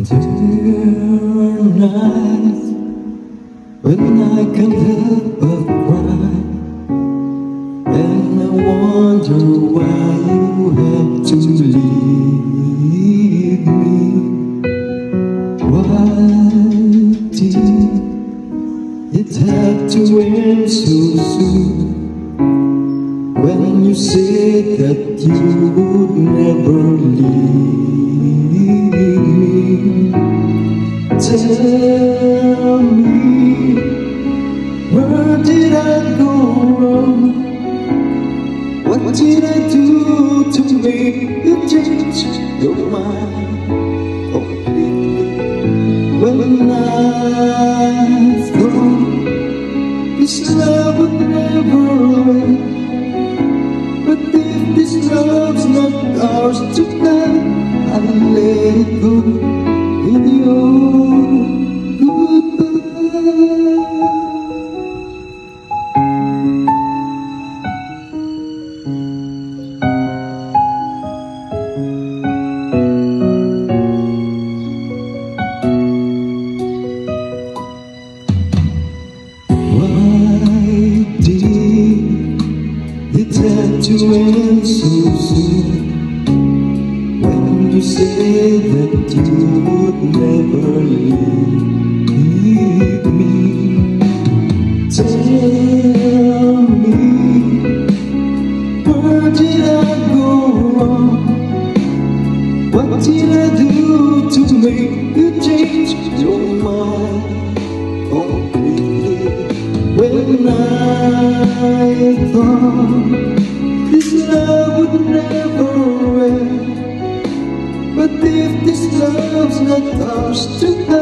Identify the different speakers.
Speaker 1: There are nights when I can't help but cry, and I wonder why you have to leave me. Why did it have to end so soon? When you said that you would never leave me. Tell me, where did I go wrong? What did I do to make you change your mind completely? When I thought this love would never end, but if this love's not ours tonight, I'll let it go with your goodbye. Why did it have to end so soon? When you said that you would never leave me. Tell me, where did I go wrong? What did I do to make you change your mind completely? When I thought this love would never end, but if this love's not ours tonight,